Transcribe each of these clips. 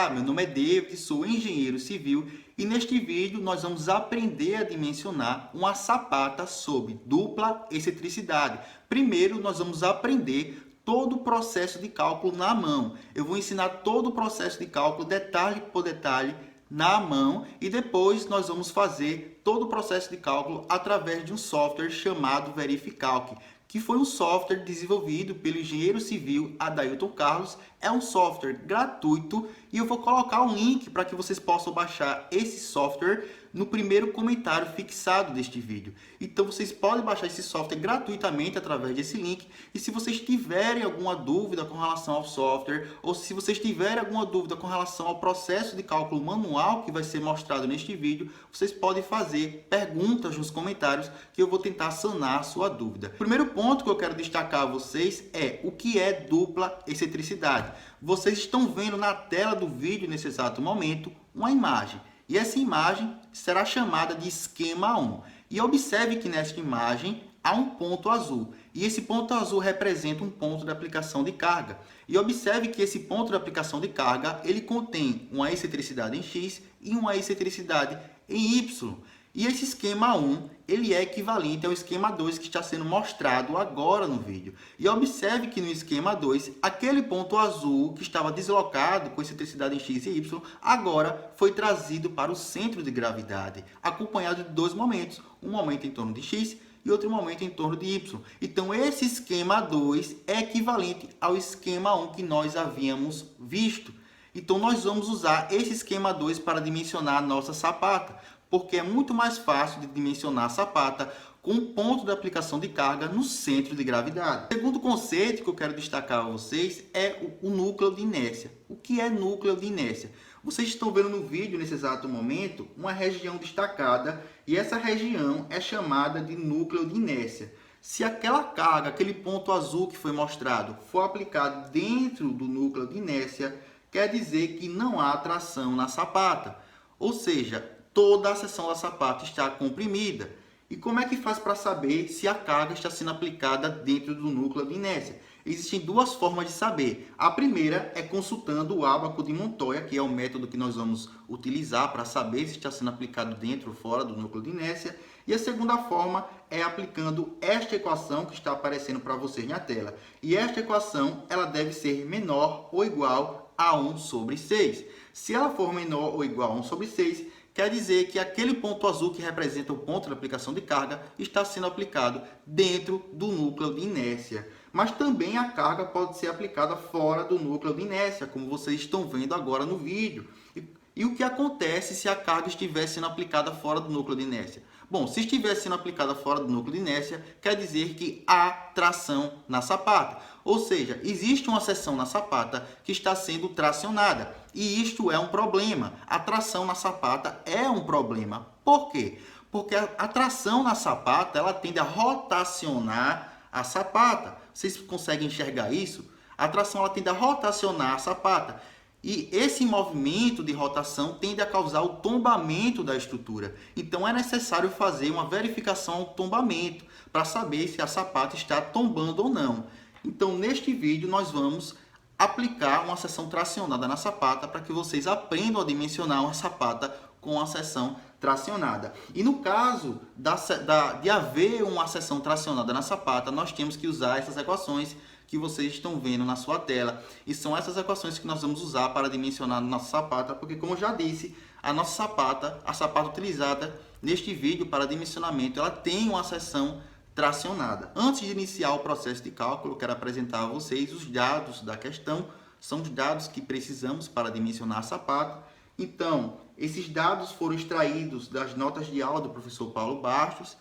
Olá, meu nome é David, sou engenheiro civil e neste vídeo nós vamos aprender a dimensionar uma sapata sob dupla excentricidade. Primeiro nós vamos aprender todo o processo de cálculo na mão. Eu vou ensinar todo o processo de cálculo detalhe por detalhe na mão e depois nós vamos fazer todo o processo de cálculo através de um software chamado Verificalc, que foi um software desenvolvido pelo engenheiro civil Adailton Carlos. É um software gratuito e eu vou colocar um link para que vocês possam baixar esse software no primeiro comentário fixado deste vídeo. Então vocês podem baixar esse software gratuitamente através desse link. E se vocês tiverem alguma dúvida com relação ao software, ou se vocês tiverem alguma dúvida com relação ao processo de cálculo manual que vai ser mostrado neste vídeo, vocês podem fazer perguntas nos comentários que eu vou tentar sanar a sua dúvida. O primeiro ponto que eu quero destacar a vocês é o que é dupla excentricidade. Vocês estão vendo na tela do vídeo nesse exato momento uma imagem. E essa imagem será chamada de esquema 1. E observe que nesta imagem há um ponto azul. E esse ponto azul representa um ponto de aplicação de carga. E observe que esse ponto de aplicação de carga, ele contém uma excentricidade em X e uma excentricidade em Y. E esse esquema 1, ele é equivalente ao esquema 2 que está sendo mostrado agora no vídeo. E observe que no esquema 2, aquele ponto azul que estava deslocado com excentricidade em X e Y, agora foi trazido para o centro de gravidade, acompanhado de dois momentos, um momento em torno de X e outro momento em torno de Y. Então esse esquema 2 é equivalente ao esquema 1 que nós havíamos visto. Então nós vamos usar esse esquema 2 para dimensionar a nossa sapata, porque é muito mais fácil de dimensionar a sapata com um ponto de aplicação de carga no centro de gravidade. O segundo conceito que eu quero destacar a vocês é o núcleo de inércia. O que é núcleo de inércia? Vocês estão vendo no vídeo, nesse exato momento, uma região destacada e essa região é chamada de núcleo de inércia. Se aquela carga, aquele ponto azul que foi mostrado, for aplicado dentro do núcleo de inércia, quer dizer que não há tração na sapata. Ou seja, toda a seção da sapata está comprimida. E como é que faz para saber se a carga está sendo aplicada dentro do núcleo de inércia? Existem duas formas de saber. A primeira é consultando o ábaco de Montoya, que é o método que nós vamos utilizar para saber se está sendo aplicado dentro ou fora do núcleo de inércia. E a segunda forma é aplicando esta equação que está aparecendo para vocês na tela. E esta equação ela deve ser menor ou igual a 1 sobre 6. Se ela for menor ou igual a 1 sobre 6, quer dizer que aquele ponto azul que representa o ponto de aplicação de carga está sendo aplicado dentro do núcleo de inércia. Mas também a carga pode ser aplicada fora do núcleo de inércia, como vocês estão vendo agora no vídeo. E o que acontece se a carga estiver sendo aplicada fora do núcleo de inércia? Bom, se estiver sendo aplicada fora do núcleo de inércia, quer dizer que há tração na sapata. Ou seja, existe uma seção na sapata que está sendo tracionada. E isto é um problema. A tração na sapata é um problema. Por quê? Porque a tração na sapata ela tende a rotacionar a sapata. Vocês conseguem enxergar isso? A tração ela tende a rotacionar a sapata. E esse movimento de rotação tende a causar o tombamento da estrutura. Então é necessário fazer uma verificação ao tombamento para saber se a sapata está tombando ou não. Então neste vídeo nós vamos aplicar uma seção tracionada na sapata para que vocês aprendam a dimensionar uma sapata com a seção tracionada. E no caso de haver uma seção tracionada na sapata, nós temos que usar essas equações que vocês estão vendo na sua tela. E são essas equações que nós vamos usar para dimensionar a nossa sapata, porque como eu já disse, a nossa sapata, a sapata utilizada neste vídeo para dimensionamento, ela tem uma seção tracionada. Antes de iniciar o processo de cálculo, eu quero apresentar a vocês os dados da questão. São os dados que precisamos para dimensionar a sapata. Então, esses dados foram extraídos das notas de aula do professor Paulo Bastos.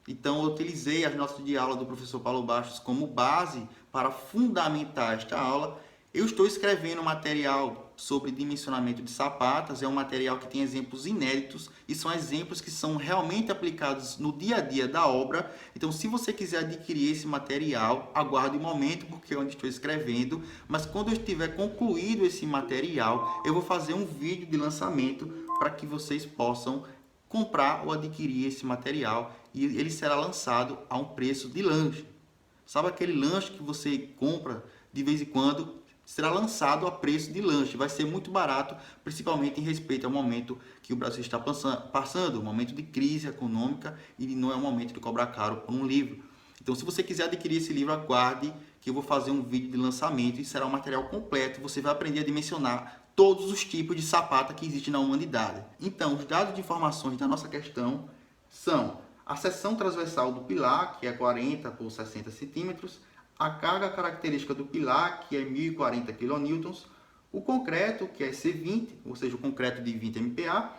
Então, eu utilizei as notas de aula do professor Paulo Bastos como base para fundamentar esta aula. Eu estou escrevendo material sobre dimensionamento de sapatas. É um material que tem exemplos inéditos e são exemplos que são realmente aplicados no dia a dia da obra. Então, se você quiser adquirir esse material, aguarde um momento, porque é onde estou escrevendo. Mas quando eu estiver concluído esse material, eu vou fazer um vídeo de lançamento para que vocês possam comprar ou adquirir esse material e ele será lançado a um preço de lanche. Sabe aquele lanche que você compra de vez em quando será lançado a preço de lanche. Vai ser muito barato, principalmente em respeito ao momento que o Brasil está passando, um momento de crise econômica, e não é um momento de cobrar caro por um livro. Então, se você quiser adquirir esse livro, aguarde que eu vou fazer um vídeo de lançamento e será um material completo. Você vai aprender a dimensionar todos os tipos de sapata que existem na humanidade. Então, os dados de informações da nossa questão são a seção transversal do pilar, que é 40 por 60 centímetros, a carga característica do pilar, que é 1040 kN, o concreto, que é C20, ou seja, o concreto de 20 MPa,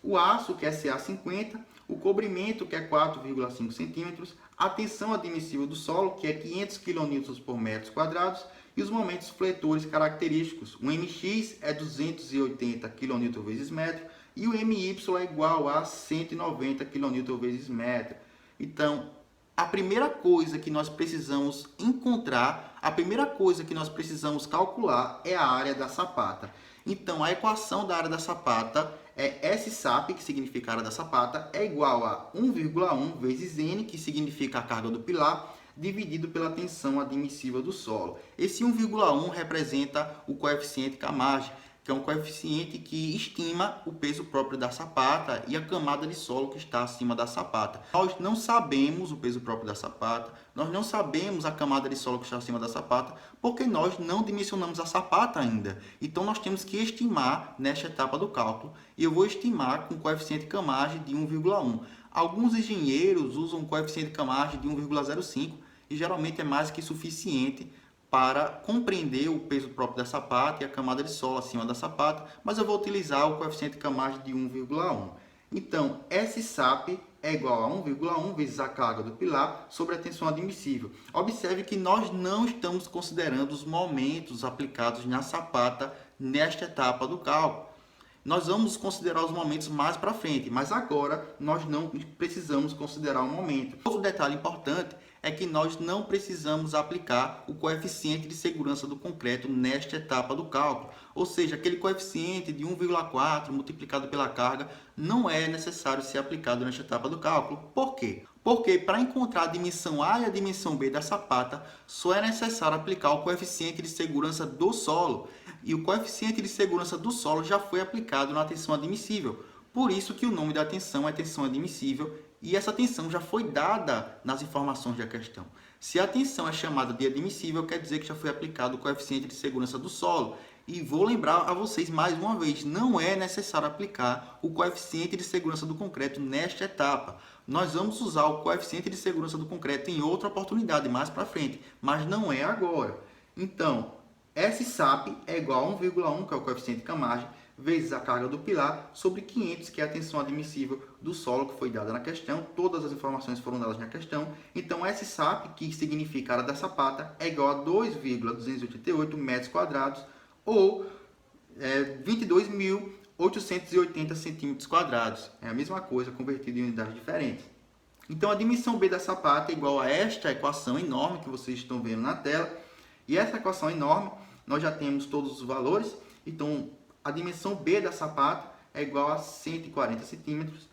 o aço, que é CA50, o cobrimento, que é 4,5 centímetros, a tensão admissível do solo, que é 500 kN por metros quadrados, e os momentos fletores característicos. O MX é 280 kN vezes metro, e o MY é igual a 190 kN vezes metro. Então, a primeira coisa que nós precisamos encontrar, a primeira coisa que nós precisamos calcular é a área da sapata. Então, a equação da área da sapata é SSAP, que significa a área da sapata, é igual a 1,1 vezes N, que significa a carga do pilar, dividido pela tensão admissível do solo. Esse 1,1 representa o coeficiente Camarde, que é um coeficiente que estima o peso próprio da sapata e a camada de solo que está acima da sapata. Nós não sabemos o peso próprio da sapata, nós não sabemos a camada de solo que está acima da sapata, porque nós não dimensionamos a sapata ainda. Então, nós temos que estimar nesta etapa do cálculo, e eu vou estimar com o coeficiente Camarde de 1,1. Alguns engenheiros usam o coeficiente Camarde de 1,05 e geralmente é mais que suficiente para compreender o peso próprio da sapata e a camada de solo acima da sapata, mas eu vou utilizar o coeficiente Camarde de 1,1. Então, SSAP é igual a 1,1 vezes a carga do pilar sobre a tensão admissível. Observe que nós não estamos considerando os momentos aplicados na sapata nesta etapa do cálculo. Nós vamos considerar os momentos mais para frente, mas agora nós não precisamos considerar o momento. Outro detalhe importante é que nós não precisamos aplicar o coeficiente de segurança do concreto nesta etapa do cálculo. Ou seja, aquele coeficiente de 1,4 multiplicado pela carga não é necessário ser aplicado nesta etapa do cálculo. Por quê? Porque para encontrar a dimensão A e a dimensão B da sapata, só é necessário aplicar o coeficiente de segurança do solo. E o coeficiente de segurança do solo já foi aplicado na tensão admissível. Por isso que o nome da tensão é tensão admissível, e essa tensão já foi dada nas informações da questão. Se a tensão é chamada de admissível, quer dizer que já foi aplicado o coeficiente de segurança do solo. E vou lembrar a vocês mais uma vez, não é necessário aplicar o coeficiente de segurança do concreto nesta etapa. Nós vamos usar o coeficiente de segurança do concreto em outra oportunidade, mais para frente, mas não é agora. Então, SSAP é igual a 1,1, que é o coeficiente Camarde, vezes a carga do pilar, sobre 500, que é a tensão admissível do solo que foi dada na questão. Todas as informações foram dadas na questão. Então, SSAP, que significa a área da sapata, é igual a 2,288 metros quadrados, ou 22.880 centímetros quadrados. É a mesma coisa, convertido em unidades diferentes. Então, a dimensão B da sapata é igual a esta equação enorme que vocês estão vendo na tela. E essa equação enorme, nós já temos todos os valores. Então, a dimensão B da sapata é igual a 140 centímetros,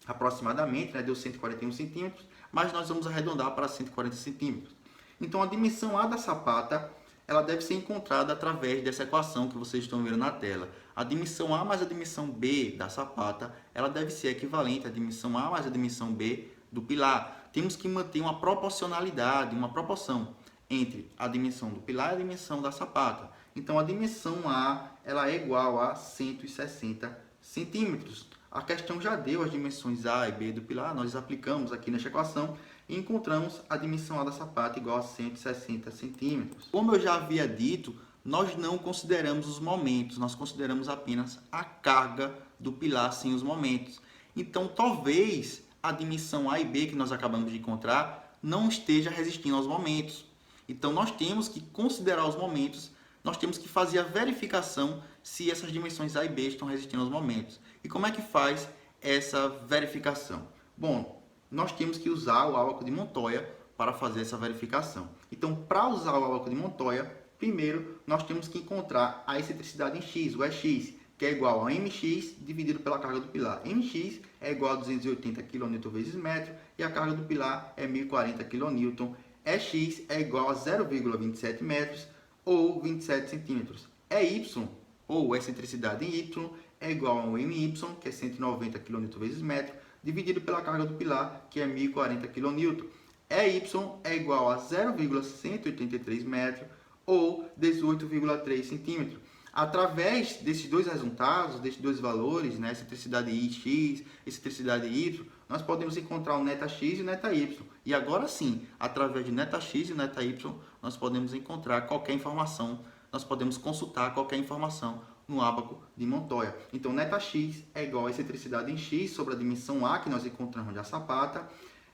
aproximadamente, né? Deu 141 centímetros, mas nós vamos arredondar para 140 centímetros. Então, a dimensão A da sapata, ela deve ser encontrada através dessa equação que vocês estão vendo na tela. A dimensão A mais a dimensão B da sapata, ela deve ser equivalente à dimensão A mais a dimensão B do pilar. Temos que manter uma proporcionalidade, uma proporção entre a dimensão do pilar e a dimensão da sapata. Então, a dimensão A ela é igual a 160 centímetros. A questão já deu as dimensões A e B do pilar, nós aplicamos aqui nesta equação e encontramos a dimensão A da sapata igual a 160 centímetros. Como eu já havia dito, nós não consideramos os momentos, nós consideramos apenas a carga do pilar sem os momentos. Então, talvez a dimensão A e B que nós acabamos de encontrar não esteja resistindo aos momentos. Então, nós temos que considerar os momentos, nós temos que fazer a verificação se essas dimensões A e B estão resistindo aos momentos. E como é que faz essa verificação? Bom, nós temos que usar o álcool de Montoya para fazer essa verificação. Então, para usar o álcool de Montoya, primeiro nós temos que encontrar a excentricidade em X, o EX, que é igual a mx dividido pela carga do pilar. Mx é igual a 280 kN vezes metro e a carga do pilar é 1040 kN. Ex é igual a 0,27 metros ou 27 centímetros. Y, ou excentricidade em Y, é igual a um MY, que é 190 kN vezes metro, dividido pela carga do pilar, que é 1040 kN. EY é igual a 0,183 metros, ou 18,3 centímetros. Através desses dois resultados, desses dois valores, né, excentricidade X, excentricidade Y, nós podemos encontrar o neta X e o neta Y. E agora sim, através de neta X e neta Y, nós podemos encontrar qualquer informação, nós podemos consultar qualquer informação no ábaco de Montoya. Então, neta X é igual a excentricidade em X sobre a dimensão A que nós encontramos da sapata.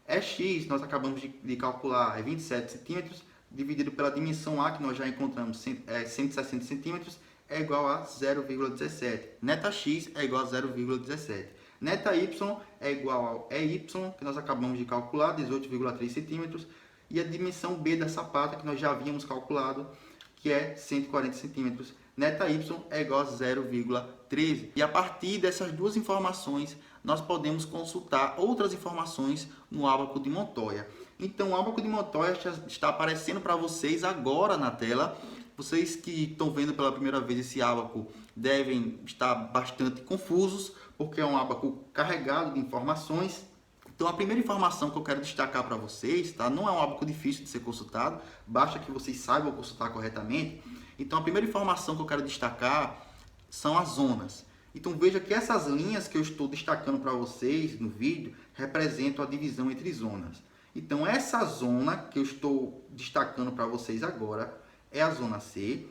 X, nós acabamos de calcular, é 27 centímetros, dividido pela dimensão A que nós já encontramos, 160 centímetros, é igual a 0,17. Neta X é igual a 0,17. Neta Y é igual ao EY, que nós acabamos de calcular, 18,3 centímetros. E a dimensão B da sapata, que nós já havíamos calculado, que é 140 centímetros. Neta Y é igual a 0,13. E a partir dessas duas informações, nós podemos consultar outras informações no ábaco de Montoya. Então, o ábaco de Montoya está aparecendo para vocês agora na tela. Vocês que estão vendo pela primeira vez esse ábaco devem estar bastante confusos, porque é um ábaco carregado de informações. Então, a primeira informação que eu quero destacar para vocês, tá? Não é um ábaco difícil de ser consultado, basta que vocês saibam consultar corretamente. Então, a primeira informação que eu quero destacar são as zonas. Então, veja que essas linhas que eu estou destacando para vocês no vídeo representam a divisão entre zonas. Então, essa zona que eu estou destacando para vocês agora é a zona C.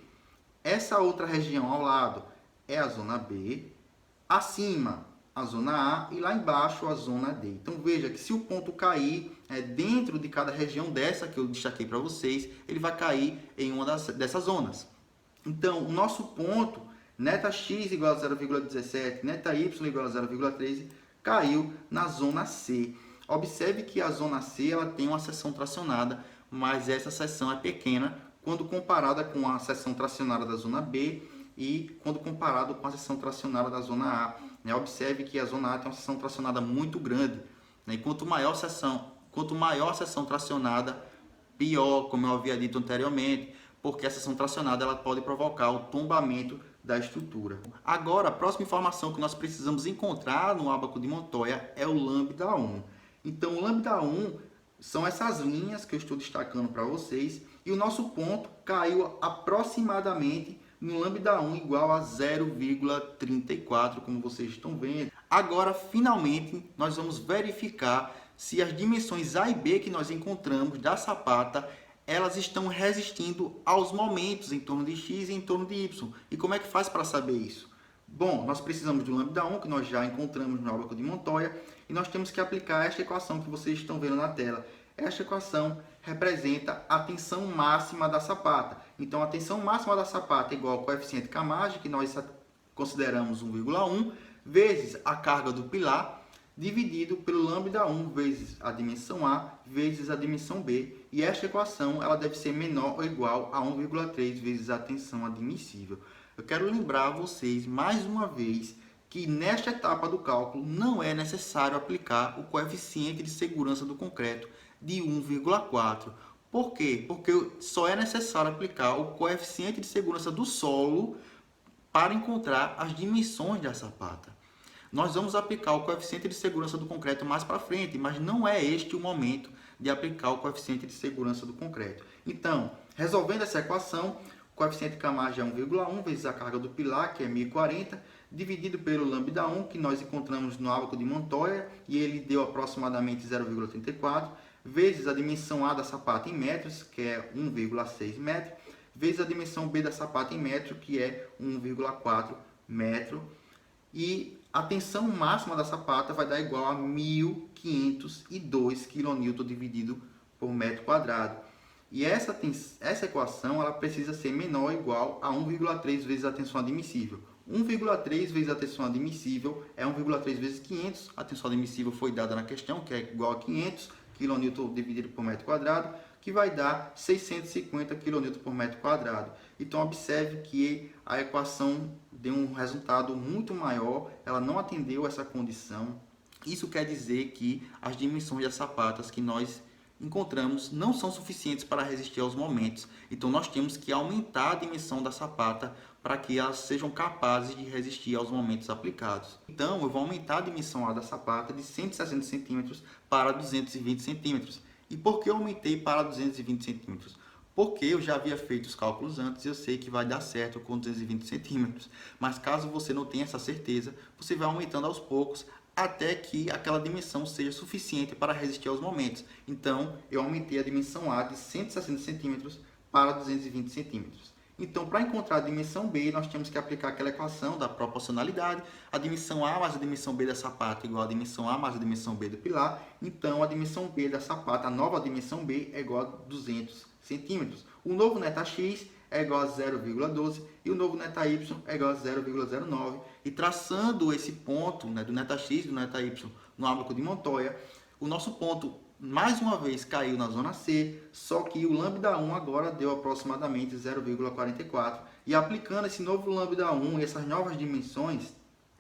Essa outra região ao lado é a zona B. Acima, a zona A, e lá embaixo a zona D. Então veja que se o ponto cair dentro de cada região dessa que eu destaquei para vocês, ele vai cair em uma dessas zonas. Então o nosso ponto, neta X igual a 0,17, neta Y igual a 0,13, caiu na zona C. Observe que a zona C ela tem uma seção tracionada, mas essa seção é pequena quando comparada com a seção tracionada da zona B e quando comparado com a seção tracionada da zona A. Observe que a zona A tem uma seção tracionada muito grande. E quanto maior a seção tracionada, pior, como eu havia dito anteriormente, porque a seção tracionada ela pode provocar o tombamento da estrutura. Agora, a próxima informação que nós precisamos encontrar no ábaco de Montoya é o lambda 1. Então, o lambda 1 são essas linhas que eu estou destacando para vocês, e o nosso ponto caiu aproximadamente no lambda 1 igual a 0,34, como vocês estão vendo. Agora, finalmente, nós vamos verificar se as dimensões A e B que nós encontramos da sapata, elas estão resistindo aos momentos em torno de X e em torno de Y. E como é que faz para saber isso? Bom, nós precisamos do lambda 1, que nós já encontramos no ábaco de Montoya, e nós temos que aplicar esta equação que vocês estão vendo na tela. Esta equação representa a tensão máxima da sapata. Então, a tensão máxima da sapata é igual ao coeficiente Camage, que nós consideramos 1,1, vezes a carga do pilar, dividido pelo lambda 1 vezes a dimensão A, vezes a dimensão B. E esta equação ela deve ser menor ou igual a 1,3 vezes a tensão admissível. Eu quero lembrar a vocês, mais uma vez, que nesta etapa do cálculo não é necessário aplicar o coeficiente de segurança do concreto de 1,4. Por quê? Porque só é necessário aplicar o coeficiente de segurança do solo para encontrar as dimensões da sapata. Nós vamos aplicar o coeficiente de segurança do concreto mais para frente, mas não é este o momento de aplicar o coeficiente de segurança do concreto. Então, resolvendo essa equação, o coeficiente Camage é 1,1 vezes a carga do pilar, que é 1040, dividido pelo lambda 1, que nós encontramos no ábaco de Montoya, e ele deu aproximadamente 0,34, vezes a dimensão A da sapata em metros, que é 1,6 metro, vezes a dimensão B da sapata em metro, que é 1,4 metro. E a tensão máxima da sapata vai dar igual a 1.502 kN dividido por metro quadrado. E essa equação ela precisa ser menor ou igual a 1,3 vezes a tensão admissível. 1,3 vezes a tensão admissível é 1,3 vezes 500. A tensão admissível foi dada na questão, que é igual a 500 kN dividido por metro quadrado, que vai dar 650 kN por metro quadrado. Então, observe que a equação deu um resultado muito maior, ela não atendeu essa condição. Isso quer dizer que as dimensões das sapatas que nós encontramos não são suficientes para resistir aos momentos. Então nós temos que aumentar a dimensão da sapata para que elas sejam capazes de resistir aos momentos aplicados. Então eu vou aumentar a dimensão da sapata de 160 centímetros para 220 centímetros. E por que eu aumentei para 220 centímetros? Porque eu já havia feito os cálculos antes e eu sei que vai dar certo com 220 centímetros. Mas caso você não tenha essa certeza, você vai aumentando aos poucos até que aquela dimensão seja suficiente para resistir aos momentos. Então, eu aumentei a dimensão A de 160 centímetros para 220 centímetros. Então, para encontrar a dimensão B, nós temos que aplicar aquela equação da proporcionalidade. A dimensão A mais a dimensão B da sapata é igual a dimensão A mais a dimensão B do pilar. Então, a dimensão B da sapata, a nova dimensão B, é igual a 200 centímetros. O novo neta-x é igual a 0,12 e o novo neta-y é igual a 0,09. E traçando esse ponto, né, do neta-x e do neta-y no ábaco de Montoya, o nosso ponto mais uma vez caiu na zona C, só que o lambda1 agora deu aproximadamente 0,44. E aplicando esse novo lambda1 e essas novas dimensões,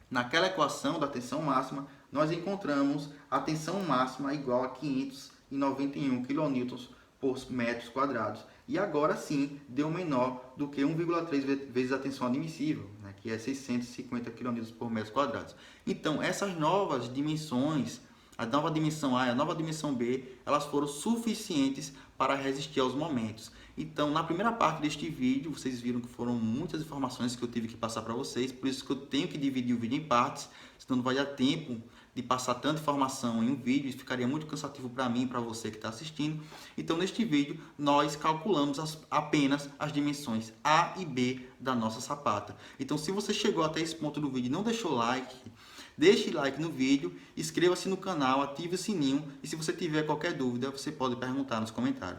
naquela equação da tensão máxima, nós encontramos a tensão máxima igual a 591 kN por metros quadrados. E agora sim, deu menor do que 1,3 vezes a tensão admissível, né, que é 650 kN por metros quadrados. Então, essas novas dimensões, a nova dimensão A e a nova dimensão B, elas foram suficientes para resistir aos momentos. Então, na primeira parte deste vídeo, vocês viram que foram muitas informações que eu tive que passar para vocês, por isso que eu tenho que dividir o vídeo em partes, senão não vai dar tempo de passar tanta informação em um vídeo, isso ficaria muito cansativo para mim e para você que está assistindo. Então, neste vídeo, nós calculamos apenas as dimensões A e B da nossa sapata. Então, se você chegou até esse ponto do vídeo e não deixou like, deixe like no vídeo, inscreva-se no canal, ative o sininho e se você tiver qualquer dúvida, você pode perguntar nos comentários.